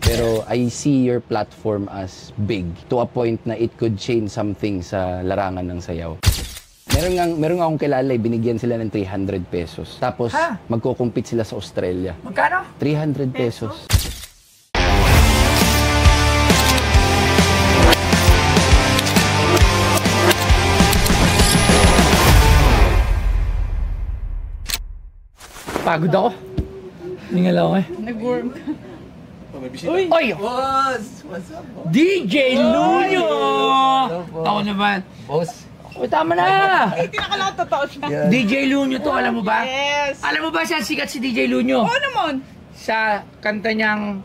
Pero I see your platform as big to a point na it could change something sa larangan ng sayaw. Meron nga akong kilala, binigyan sila ng 300 pesos. Tapos magko-compete sila sa Australia. Magkano? 300 pesos. Pagod ako. Hingal ako eh. Nag-worm ka. Uy! Oy! Boss! What's up, boss? DJ Lunyo! Ako naman. Boss? Uy, tama na! Ay, tinakala ko totoo siya. DJ Lunyo to, alam mo ba? Yes! Alam mo ba siya sikat si DJ Lunyo? Oo naman! Sa kanta niyang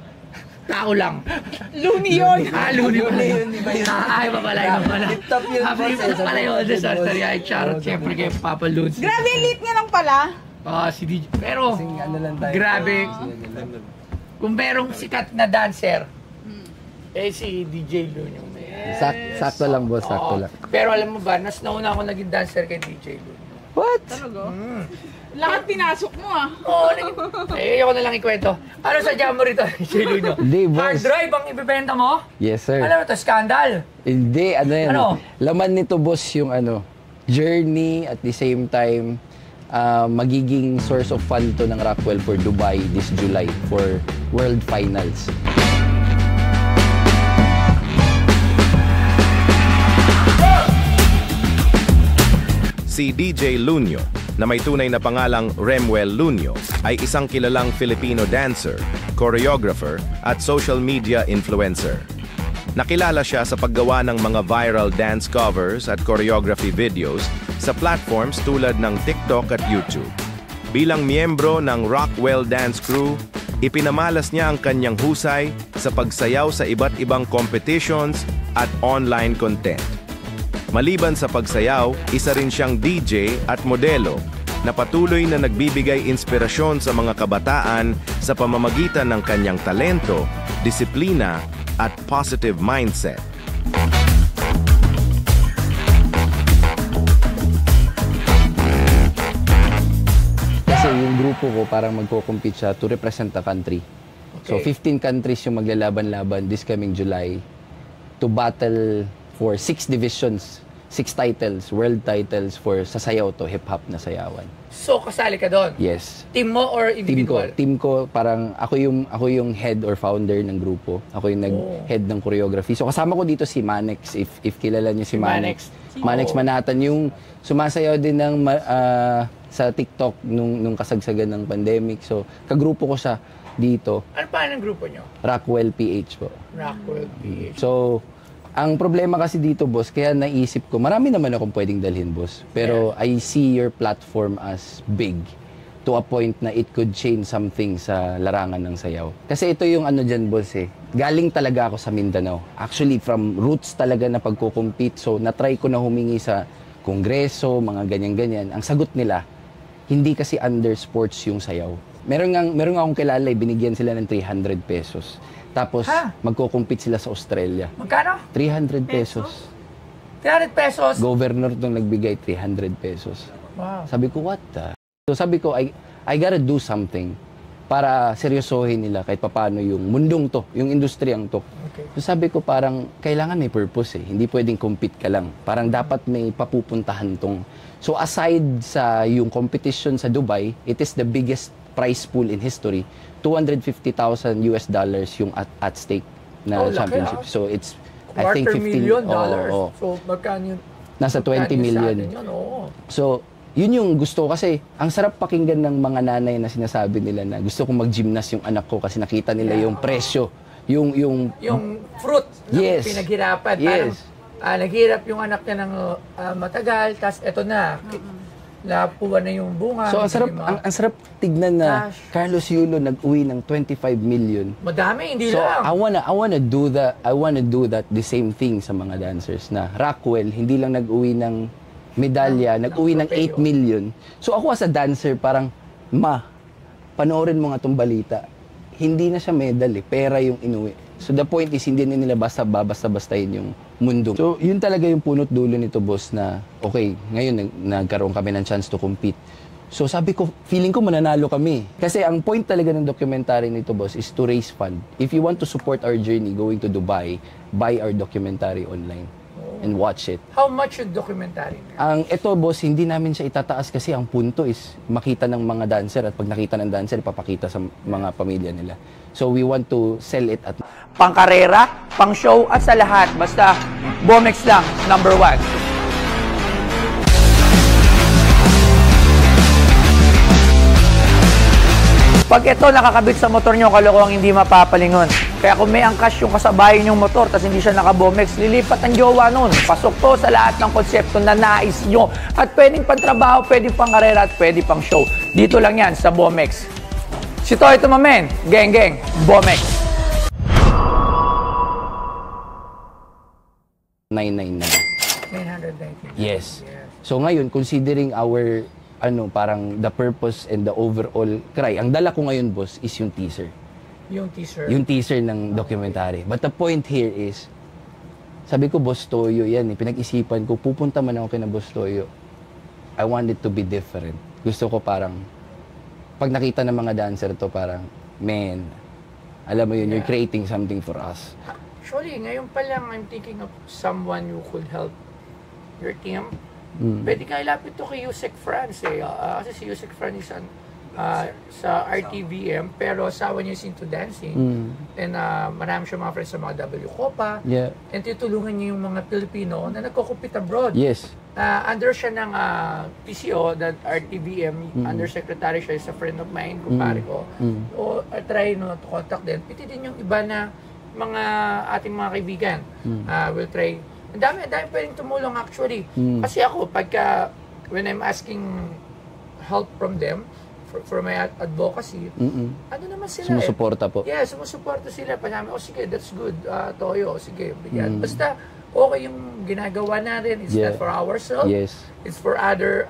Tao Lang. Looney yun! Looney pala yun. Looney ba yun? Ay, pala yun. Tip-top yun, boss. Flip-top pala yun. Sorry, ay, charot. Siyempre kay Papa Loons. Grabe, lit niya lang pala. Si DJ. Pero, Ano lang tayo. grabe. Kung merong sikat na dancer, si DJ Lunyo. Sakto lang, boss. Sakto lang. Pero alam mo ba, nauna ako naging dancer kay DJ Lunyo. What? Talaga? Lahat pinasok mo ah. Oo, ayoko na lang ikwento. Ano sadya mo rito, DJ Lunyo? Hindi, boss. Hard drive ang ibibenta mo? Yes, sir. Alam mo to, scandal. Hindi, ano yan. Ano? Laman nito, boss, yung journey at the same time, magiging source of fund to ng Rockwell for Dubai this July for World Finals. Si DJ Lunyo, na may tunay na pangalang Remwell Lunyo, ay isang kilalang Filipino dancer, choreographer at social media influencer. Nakilala siya sa paggawa ng mga viral dance covers at choreography videos sa platforms tulad ng TikTok at YouTube. Bilang miyembro ng Rockwell Dance Crew, ipinamalas niya ang kanyang husay sa pagsayaw sa iba't ibang competitions at online content. Maliban sa pagsayaw, isa rin siyang DJ at modelo na patuloy na nagbibigay inspirasyon sa mga kabataan sa pamamagitan ng kanyang talento, disiplina at positive mindset. Kasi yung grupo ko parang magko-compete siya to represent the country. So 15 countries yung maglalaban-laban this coming July to battle for 6 divisions, 6 titles, world titles for sasayaw to, hip-hop na sayawan. So, kasali ka doon? Yes. Team mo or individual? Team ko, parang ako yung head or founder ng grupo. Ako yung nag-head ng choreography. So kasama ko dito si Manex, if kilala niyo si Manex. Manex Manatan, yung sumasayaw din ng sa TikTok nung kasagsagan ng pandemic. So kagrupo ko siya dito. Ano pa ang grupo niyo? Rockwell PH po. Rockwell PH. So ang problema kasi dito, boss, kaya naisip ko, marami naman akong pwedeng dalhin, boss. Pero I see your platform as big to a point na it could change something sa larangan ng sayaw. Kasi ito yung dyan, boss, galing talaga ako sa Mindanao. Actually, from roots talaga na pagko-compete. So, natry ko na humingi sa kongreso, mga ganyan-ganyan. Ang sagot nila, hindi kasi under sports yung sayaw. Meron nga akong kilala, binigyan sila ng 300 pesos. Tapos, magko-compete sila sa Australia. Magkano? 300 pesos. 300 pesos? Governor itong nagbigay 300 pesos. Wow. Sabi ko, what the? So sabi ko, I gotta do something para seryosohin nila kahit papaano yung mundong to, yung industriyang to. Okay. So sabi ko, parang kailangan may purpose Hindi pwedeng compete ka lang. Parang dapat may papupuntahan tong. So aside sa yung competition sa Dubai, it is the biggest prize pool in history. $250,000 yung at stake na championship. So it's I think $15 million. So magkano yun? Nasa 20 million. So yun yung gusto kasi ang sarap pakinggan ng mga nanay na sinasabi nila na gusto kong mag-gymnast yung anak ko kasi nakita nila yung presyo, yung fruit yes. na pinaghirapan. Yes. Parang, naghirap yung anak niya ng matagal, tas eto na. Napuwa na yung bunga. So ang sarap tignan na Carlos Yulo nag-uwi ng 25 million. Madami, hindi so, lang. I wanna do that the same thing sa mga dancers na Rockwell hindi lang nag-uwi ng medalya, nag-uwi ng 8 million. So ako as a dancer parang panoorin mo nga tong balita. Hindi na siya medal pera yung inuwi. So the point is hindi nila basta-bastahin yung mundo. So yun talaga yung punot dulo nito, boss, na okay, ngayon nagkaroon kami ng chance to compete. So sabi ko, feeling ko mananalo kami. Kasi ang point talaga ng documentary nito, boss, is to raise fund. If you want to support our journey going to Dubai, buy our documentary online and watch it. How much yung documentary na? Ang ito, boss, hindi namin siya itataas kasi ang punto is makita ng mga dancer at pag nakita ng dancer, ipapakita sa mga pamilya nila. So we want to sell it at Pang-karera, pang-show, at sa lahat. Basta, Bomex lang, number 1. Pag ito nakakabit sa motor nyo, kalokohang hindi mapapalingon. Kaya kung may angkas yung kasabayan yung motor tapos hindi siya naka-Bomex, lilipat ang jowa nun. Pasok to sa lahat ng konsepto na nais nyo. At pwedeng pang-trabaho, pwedeng pang-karera, at pwedeng pang-show. Dito lang yan sa Bomex. Si Toy Tumamen, geng, Bomex. 999. Yes. So ngayon, considering our parang the purpose and the overall cry. Ang dala ko ngayon, boss, is yung teaser. Yung teaser? Yung teaser ng documentary. But the point here is, sabi ko, Boss Toyo, yan eh. Pinag-isipan ko, pupunta man ako kina Boss Toyo. I want it to be different. Gusto ko parang, pag nakita ng mga dancer to, parang, man, alam mo yun, you're creating something for us. Actually, ngayon pa lang, I'm thinking of someone who could help your team. Pwede ka ilapit to kay Yusek France eh. Kasi si Yusek France is sa RTVM, pero asawa niya is into dancing. And marami siya mga friends sa mga W Copa. Yeah. And tutulungan niya yung mga Pilipino na nagko-compete abroad. Yes. Under siya ng PCO, that RTVM, undersecretary siya, is a friend of mine, kumpare ko. O try to contact them. Piti din yung iba na mga ating mga kaibigan. We'll try. Ang dami pwedeng tumulong actually. Kasi ako, when I'm asking help from them, for my advocacy, ano naman sila Sumusuporta po. Yeah, sumusuporta sila. Pasabi, sige, that's good, Toyo, sige, bigyan. Basta, okay yung ginagawa natin. It's not for ourselves. Yes. It's for other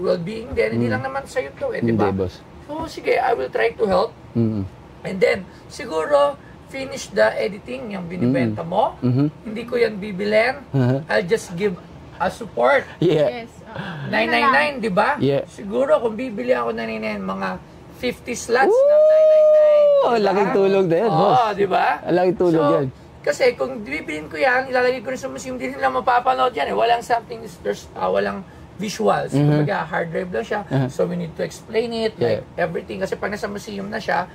well-being din. Hindi lang naman sa'yo to, di ba? Boss. So, sige, I will try to help. And then, siguro, finish the editing, yung binibenta mo. Hindi ko yan bibilin. I'll just give a support. Yeah. Yes. 999, di ba? Yeah. Siguro, kung bibili ako ng 999, mga 50 slots ng 999. Oh, Diba? laking tulog na yan, boss. Oo, di ba? Laking tulog yan. Kasi kung bibilin ko yan, ilalagay ko rin sa museum, hindi nila mapapanood yan. Walang something, walang visuals. Kumbaga, hard drive lang siya. So, we need to explain it, like everything. Kasi pag nasa museum na siya,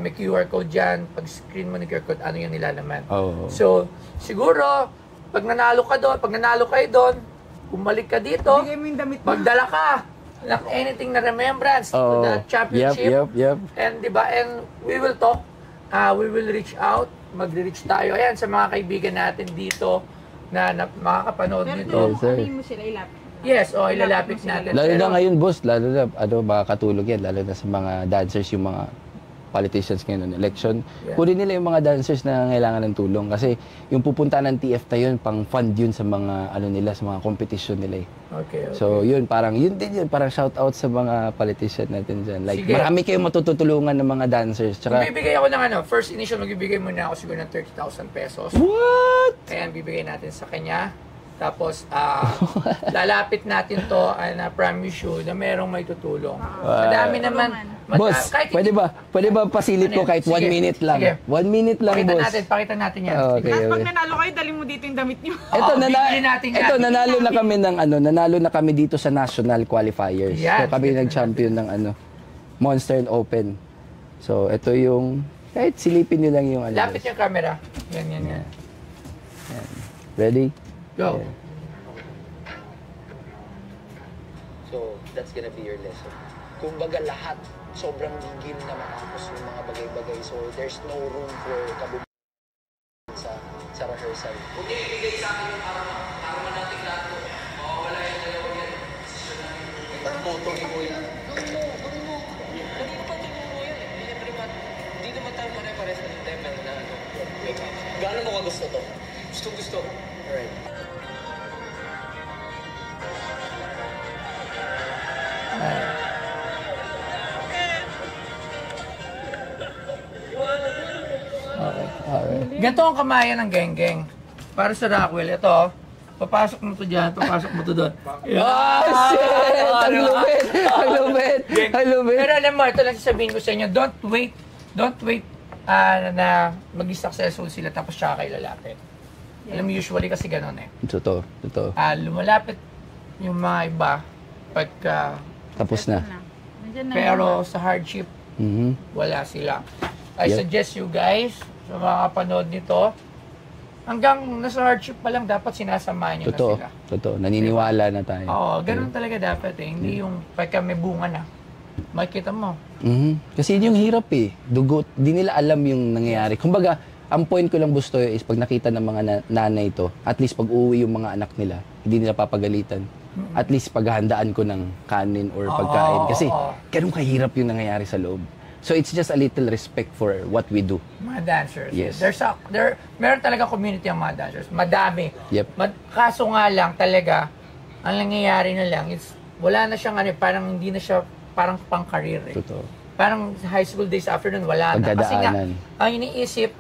may QR code dyan. Pag screen mo ng QR code, ano yung nilalaman. So, siguro, pag nanalo kayo doon, bumalik ka dito, Bigay mo yung damit mo. magdala ka ng anything na remembrance to the championship. Yep. And, di ba, and we will talk. We will reach out. Magre-reach tayo. Ayan, sa mga kaibigan natin dito na makakapanood Pero nito. Yes, sir. ano mo sila ilapit? Yes, ilalapit natin. Lalo na Pero- ngayon, boss, lalo na, makakatulog yan, lalo na sa mga dancers, yung mga politicians ngayon ng election. Kunin nila yung mga dancers na kailangan ng tulong kasi yung pupunta ng TF na yun, pang fund yun sa mga, sa mga competition nila eh. Okay. So yun, parang shout out sa mga politician natin dyan. Like, Sige. marami kayong matutulungan ng mga dancers. Tsaka, Bibigay ako ng first initial, magbibigay muna ako siguro ng 30,000 pesos. what? Ayan, bibigay natin sa kanya. Tapos, lalapit natin to, and I promise you na merong may tutulong. Madami naman. Boss, kahit pwede ba pasilip ko kahit 1 Sige, minute lang? sige. 1 minute lang, boss. Pakita natin yan. Okay, At pag okay. nanalo kayo, dali mo dito yung damit nyo. bibili natin yan. nanalo na kami ng nanalo na kami dito sa national qualifiers. Yan. So kami nag-champion ng Monster and Open. So ito yung kahit silipin niyo lang yung Lapit yung camera. Yan. Ready? Go. Yeah. So, that's gonna be your lesson. Kumbaga lahat, sobrang gigil na matapos yung mga bagay-bagay. So, there's no room for kabubuhan sa rehearsal. Kung ibigay sa akin yung araman natin lahat ko, mawawala yung dalawa yan. Ang moto ni Kuya. Gawin mo. Hindi naman tinuro yan eh. Hindi naman tayo pare-pares ng level na Gaano mo ka gusto to? Gusto. Alright. Alright. Ganito ang kamayan ng geng-geng. Para sa Rockwell, ito, papasok mo to dyan, papasok mo to doon. Ah, shit! Ang lupit! Ang lupit! Ang lupit! Pero alam mo, ito lang sasabihin ko sa inyo, don't wait na maging successful sila tapos siya kayo lalapit. Alam mo, usually kasi ganun eh. Totoo. Lumalapit yung mga iba pagka... Tapos na. Nandiyan na Pero sa hardship, wala sila. I Yep. suggest you guys, sa mga kapanood nito, hanggang nasa hardship pa lang, dapat sinasamahan nyo na Totoo. sila. Totoo. Naniniwala na tayo. Oo, ganun talaga dapat eh. Hindi yung pagka may bunga na, makikita mo. Kasi yun yung hirap eh. Dugot. Di nila alam yung nangyayari. Kumbaga, ang point ko lang gusto is pag nakita ng mga nanay ito, at least pag uuwi yung mga anak nila, hindi nila papagalitan. At least paghahandaan ko ng kanin or pagkain. Kasi ganun kahirap yung nangyayari sa loob. So it's just a little respect for what we do. Mga dancers. Yes. Meron talaga community ang mga dancers. Madami. Yep. Kaso nga lang talaga, ang nangyayari na lang is, wala na siyang parang hindi na siya parang pang-career eh. Totoo. Parang high school days after nun, wala na. Kasi nga, Pagdadaanan. ang iniisip,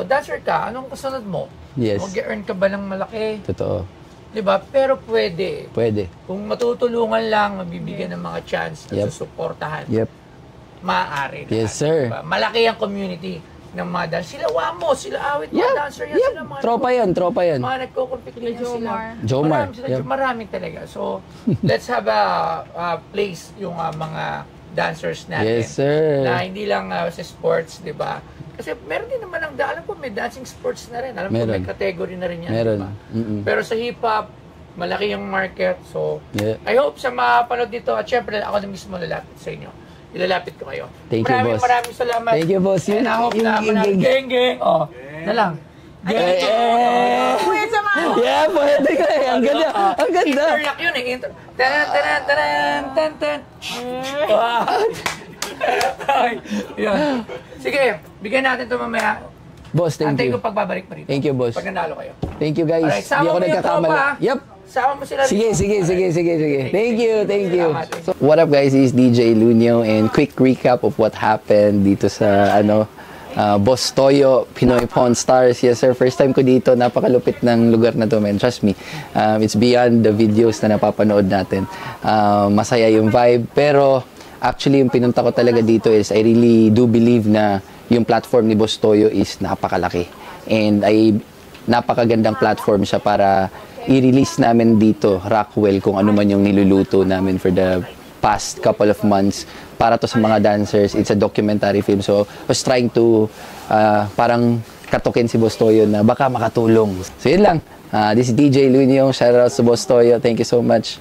dancer ka, anong kasunod mo? Yes. Mag-earn ka ba ng malaki? Totoo. Diba? Pero pwede. Pwede. Kung matutulungan lang, mabibigyan ng mga chance na Yep. susuportahan, Yep. maaari. Yes, sir. Diba? Malaki ang community ng mga dancer. Sila Wamo, sila Awit, mga dancer yan. Sila mga Tropa yan. mga nagko-compete din yan sila. Jomar. Marami sila, Yep. maraming talaga. So, let's have a place yung mga dancers natin. Yes, sir. Na hindi lang sa sports, di ba? Kasi meron din naman alam ko may dancing sports na rin. Alam ko may Meron. category na rin yan, Meron. di ba? Pero sa hip-hop, malaki yung market. So, Yeah. I hope sa mga panood dito, at syempre ako na mismo lalapit sa inyo. Ilalapit ko kayo. Thank you, boss. Maraming salamat. Thank you, boss. And I hope na Yung manalo. gig. Geng. Oh, na lang. Kuya, sama mo. Yeah, pwede ka eh. Ang ganda. Ang ganda. Interlock yun eh. Tan. Wow. Ay, yun. Sige, bigyan natin ito mamaya. Boss, thank Antay you. ko pagbabalik pa rito. Thank you, boss. Pag nanalo kayo. Thank you, guys. Alright, Hindi sama ako mo yung nagkakamali. tropa. Yep. Sama mo sila Sige. rito. Thank you. Salamat. So, what up guys, this is DJ Lunyo and quick recap of what happened dito sa Boss Toyo, Pinoy Pawn Stars. Yes sir, first time ko dito. Napakalupit ng lugar na to, man. Trust me. It's beyond the videos na napapanood natin. Masaya yung vibe. Pero actually yung pinunta ko talaga dito is I really do believe na yung platform ni Boss Toyo is napakalaki. And napakagandang platform siya para i-release namin dito, Rockwell, kung ano man yung niluluto namin for the past couple of months para to sa mga dancers. It's a documentary film. So, I was trying to parang katukin si Boss Toyo na baka makatulong. So, yun lang. This is DJ Lunyo. Shout out to Boss Toyo. Thank you so much.